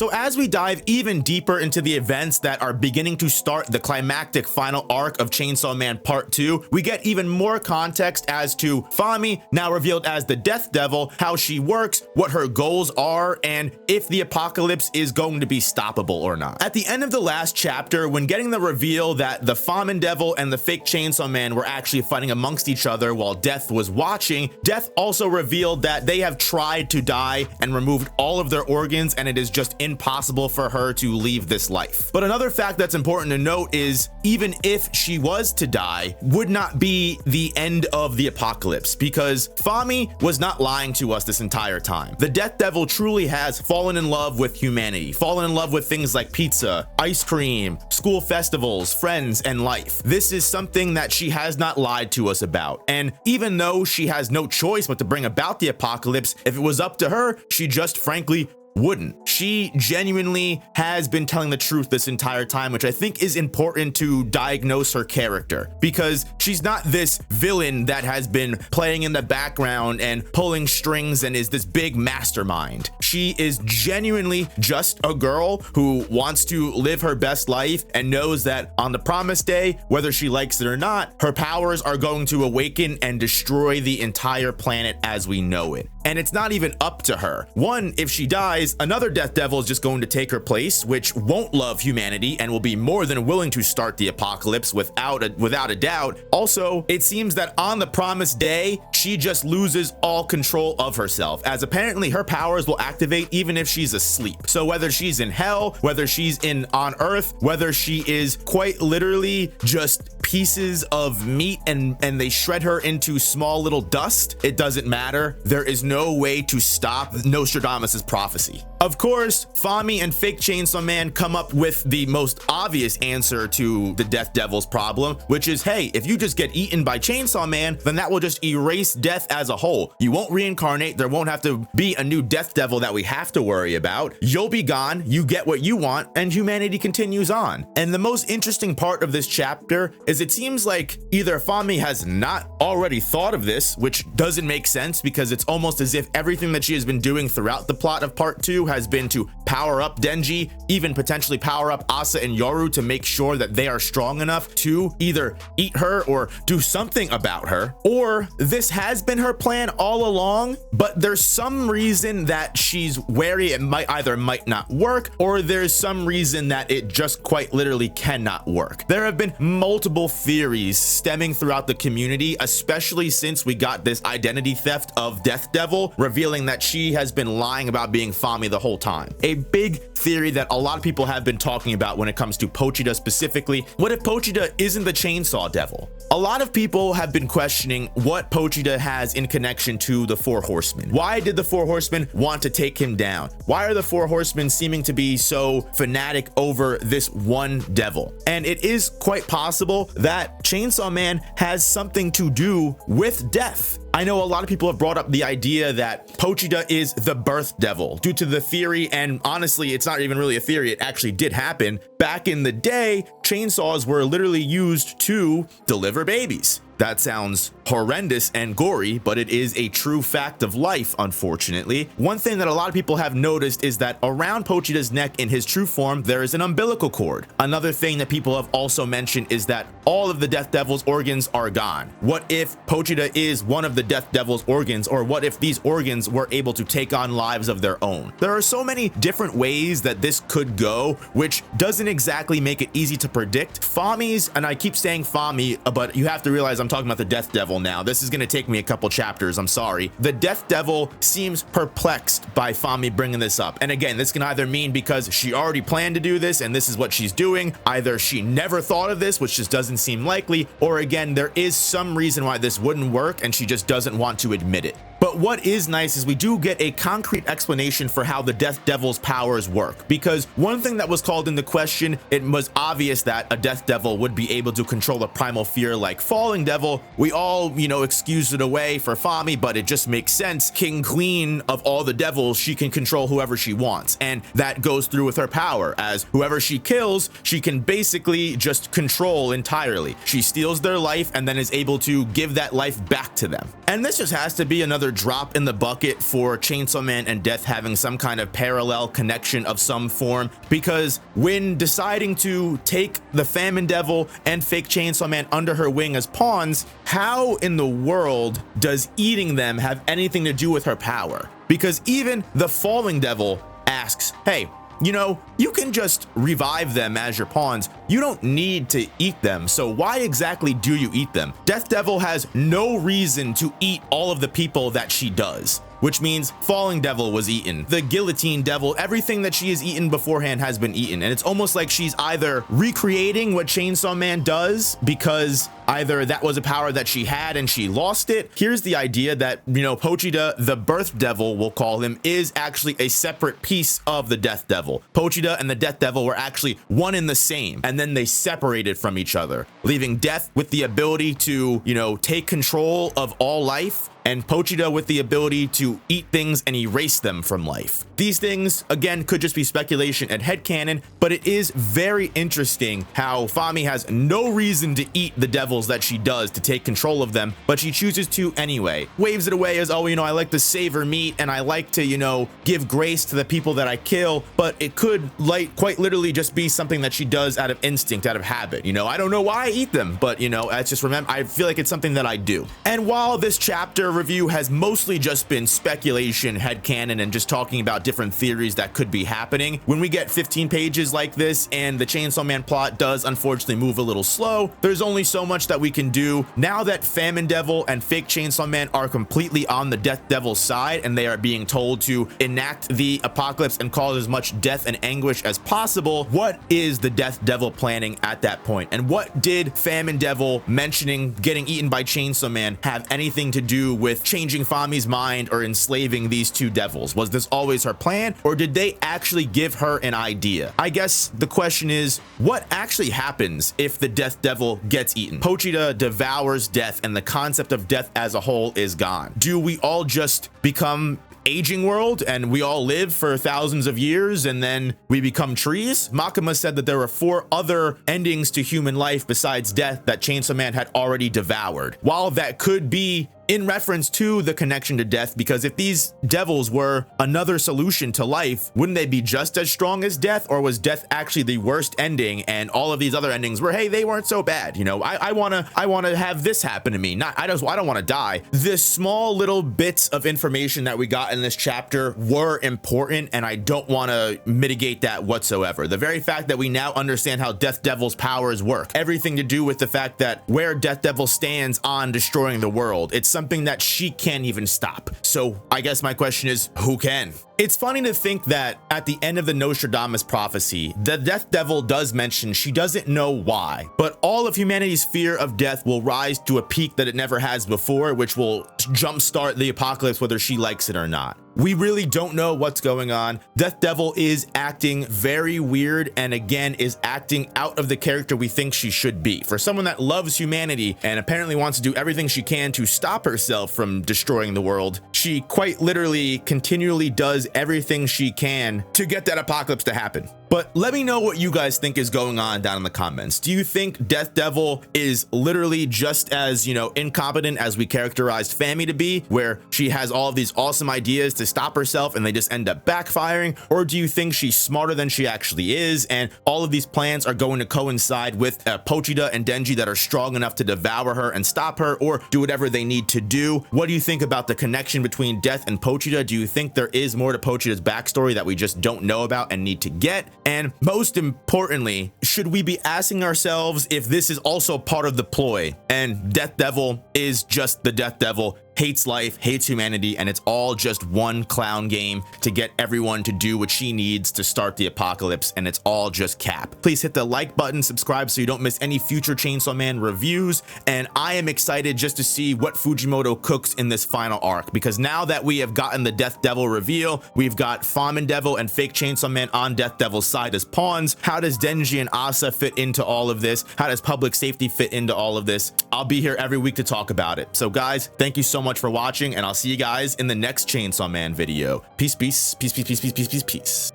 So as we dive even deeper into the events that are beginning to start the climactic final arc of Chainsaw Man Part 2, we get even more context as to Fami, now revealed as the Death Devil, how she works, what her goals are, and if the apocalypse is going to be stoppable or not. At the end of the last chapter, when getting the reveal that the Famin Devil and the fake Chainsaw Man were actually fighting amongst each other while Death was watching, Death also revealed that they have tried to die and removed all of their organs, and it is just impossible for her to leave this life. But another fact that's important to note is even if she was to die, would not be the end of the apocalypse, because Fami was not lying to us this entire time. The Death Devil truly has fallen in love with humanity, fallen in love with things like pizza, ice cream, school festivals, friends, and life. This is something that she has not lied to us about. And even though she has no choice but to bring about the apocalypse, if it was up to her, she just frankly wouldn't. She genuinely has been telling the truth this entire time, which I think is important to diagnose her character, because she's not this villain that has been playing in the background and pulling strings and is this big mastermind. She is genuinely just a girl who wants to live her best life and knows that on the promised day, whether she likes it or not, her powers are going to awaken and destroy the entire planet as we know it. And it's not even up to her. One, if she dies, another Death Devil is just going to take her place, which won't love humanity and will be more than willing to start the apocalypse without a doubt. Also, it seems that on the promised day, she just loses all control of herself, as apparently her powers will activate even if she's asleep. So whether she's in hell, whether she's on Earth, whether she is quite literally just pieces of meat and they shred her into small little dust, it doesn't matter. There is no way to stop Nostradamus' prophecy. Of course, Fami and fake Chainsaw Man come up with the most obvious answer to the Death Devil's problem, which is, hey, if you just get eaten by Chainsaw Man, then that will just erase death as a whole. You won't reincarnate, there won't have to be a new Death Devil that we have to worry about. You'll be gone, you get what you want, and humanity continues on. And the most interesting part of this chapter is it seems like either Fami has not already thought of this, which doesn't make sense because it's almost as if everything that she has been doing throughout the plot of part 2 has been to power up Denji, even potentially power up Asa and Yoru to make sure that they are strong enough to either eat her or do something about her. Or this has been her plan all along, but there's some reason that she's wary it might not work, or there's some reason that it just quite literally cannot work. There have been multiple theories stemming throughout the community, especially since we got this identity theft of Death Devil, revealing that she has been lying about being Fami the whole time. A big theory that a lot of people have been talking about when it comes to Pochita specifically: what if Pochita isn't the Chainsaw Devil? A lot of people have been questioning what Pochita has in connection to the Four Horsemen. Why did the Four Horsemen want to take him down? Why are the Four Horsemen seeming to be so fanatic over this one devil? And it is quite possible that Chainsaw Man has something to do with death. I know a lot of people have brought up the idea that Pochita is the birth devil due to the theory, and honestly, it's not even really a theory, it actually did happen. Back in the day, chainsaws were literally used to deliver babies. That sounds horrendous and gory, but it is a true fact of life, unfortunately. One thing that a lot of people have noticed is that around Pochita's neck in his true form, there is an umbilical cord. Another thing that people have also mentioned is that all of the Death Devil's organs are gone. What if Pochita is one of the Death Devil's organs, or what if these organs were able to take on lives of their own? There are so many different ways that this could go, which doesn't exactly make it easy to predict. Fami's, and I keep saying Fami, but you have to realize I'm talking about the Death Devil now. This is going to take me a couple chapters, I'm sorry. The Death Devil seems perplexed by Fami bringing this up. And again, this can either mean because she already planned to do this and this is what she's doing, either she never thought of this, which just doesn't seem likely, or again, there is some reason why this wouldn't work and she just doesn't want to admit it. But what is nice is we do get a concrete explanation for how the Death Devil's powers work, because one thing that was called into question, it was obvious that a Death Devil would be able to control a primal fear like Falling Devil. We all, excused it away for Fami, but it just makes sense. King, queen of all the devils, she can control whoever she wants, and that goes through with her power, as whoever she kills, she can basically just control entirely. She steals their life and then is able to give that life back to them. And this just has to be another drop in the bucket for Chainsaw Man and Death having some kind of parallel connection of some form, because when deciding to take the Famine Devil and fake Chainsaw Man under her wing as pawns, how in the world does eating them have anything to do with her power? Because even the Falling Devil asks, hey, you know, you can just revive them as your pawns. You don't need to eat them. So why exactly do you eat them? Death Devil has no reason to eat all of the people that she does, which means Falling Devil was eaten. The Guillotine Devil, everything that she has eaten beforehand has been eaten. And it's almost like she's either recreating what Chainsaw Man does because either that was a power that she had and she lost it. Here's the idea that, you know, Pochita, the Birth Devil, we'll call him, is actually a separate piece of the Death Devil. Pochita and the Death Devil were actually one and the same, and then they separated from each other, leaving Death with the ability to, you know, take control of all life, and Pochita with the ability to eat things and erase them from life. These things, again, could just be speculation and headcanon, but it is very interesting how Fami has no reason to eat the devils that she does to take control of them, but she chooses to anyway. Waves it away as, oh, you know, I like to savor meat and I like to, you know, give grace to the people that I kill, but it could quite literally just be something that she does out of instinct, out of habit. You know, I don't know why I eat them, but, you know, I just remember, I feel like it's something that I do. And while this chapter review has mostly just been speculation, headcanon, and just talking about different theories that could be happening, when we get 15 pages like this and the Chainsaw Man plot does unfortunately move a little slow, there's only so much that we can do. Now that Famine Devil and fake Chainsaw Man are completely on the Death Devil's side and they are being told to enact the apocalypse and cause as much death and anguish as possible, what is the Death Devil planning at that point? And what did Famine Devil mentioning getting eaten by Chainsaw Man have anything to do with changing Fami's mind or enslaving these two devils? Was this always her plan, or did they actually give her an idea? I guess the question is, what actually happens if the Death Devil gets eaten? Pochita devours Death and the concept of death as a whole is gone. Do we all just become aging world and we all live for thousands of years and then we become trees? Makima said that there were 4 other endings to human life besides death that Chainsaw Man had already devoured. While that could be in reference to the connection to death, because if these devils were another solution to life, wouldn't they be just as strong as death? Or was death actually the worst ending and all of these other endings were, hey, they weren't so bad? You know, I want to have this happen to me. I don't want to die. The small little bits of information that we got in this chapter were important, and I don't want to mitigate that whatsoever. The very fact that we now understand how Death Devil's powers work, everything to do with the fact that where Death Devil stands on destroying the world, it's something that she can't even stop. So I guess my question is, who can? It's funny to think that at the end of the Nostradamus prophecy, the Death Devil does mention she doesn't know why, but all of humanity's fear of death will rise to a peak that it never has before, which will jumpstart the apocalypse whether she likes it or not. We really don't know what's going on. Death Devil is acting very weird and again is acting out of the character we think she should be. For someone that loves humanity and apparently wants to do everything she can to stop herself from destroying the world, she quite literally continually does everything she can to get that apocalypse to happen. But let me know what you guys think is going on down in the comments. Do you think Death Devil is literally just as, you know, incompetent as we characterized Fami to be, where she has all of these awesome ideas to stop herself and they just end up backfiring? Or do you think she's smarter than she actually is and all of these plans are going to coincide with Pochita and Denji that are strong enough to devour her and stop her or do whatever they need to do? What do you think about the connection between Death and Pochita? Do you think there is more to Pochita's backstory that we just don't know about and need to get? And most importantly, should we be asking ourselves if this is also part of the ploy and Death Devil is just the Death Devil, hates life, hates humanity, and it's all just one clown game to get everyone to do what she needs to start the apocalypse, and it's all just cap? Please hit the like button, subscribe so you don't miss any future Chainsaw Man reviews, and I am excited just to see what Fujimoto cooks in this final arc, because now that we have gotten the Death Devil reveal, we've got Famine Devil and fake Chainsaw Man on Death Devil's side as pawns. How does Denji and Asa fit into all of this? How does public safety fit into all of this? I'll be here every week to talk about it. So guys, thank you so much for watching, and I'll see you guys in the next Chainsaw Man video. Peace, peace, peace, peace, peace, peace, peace, peace, peace.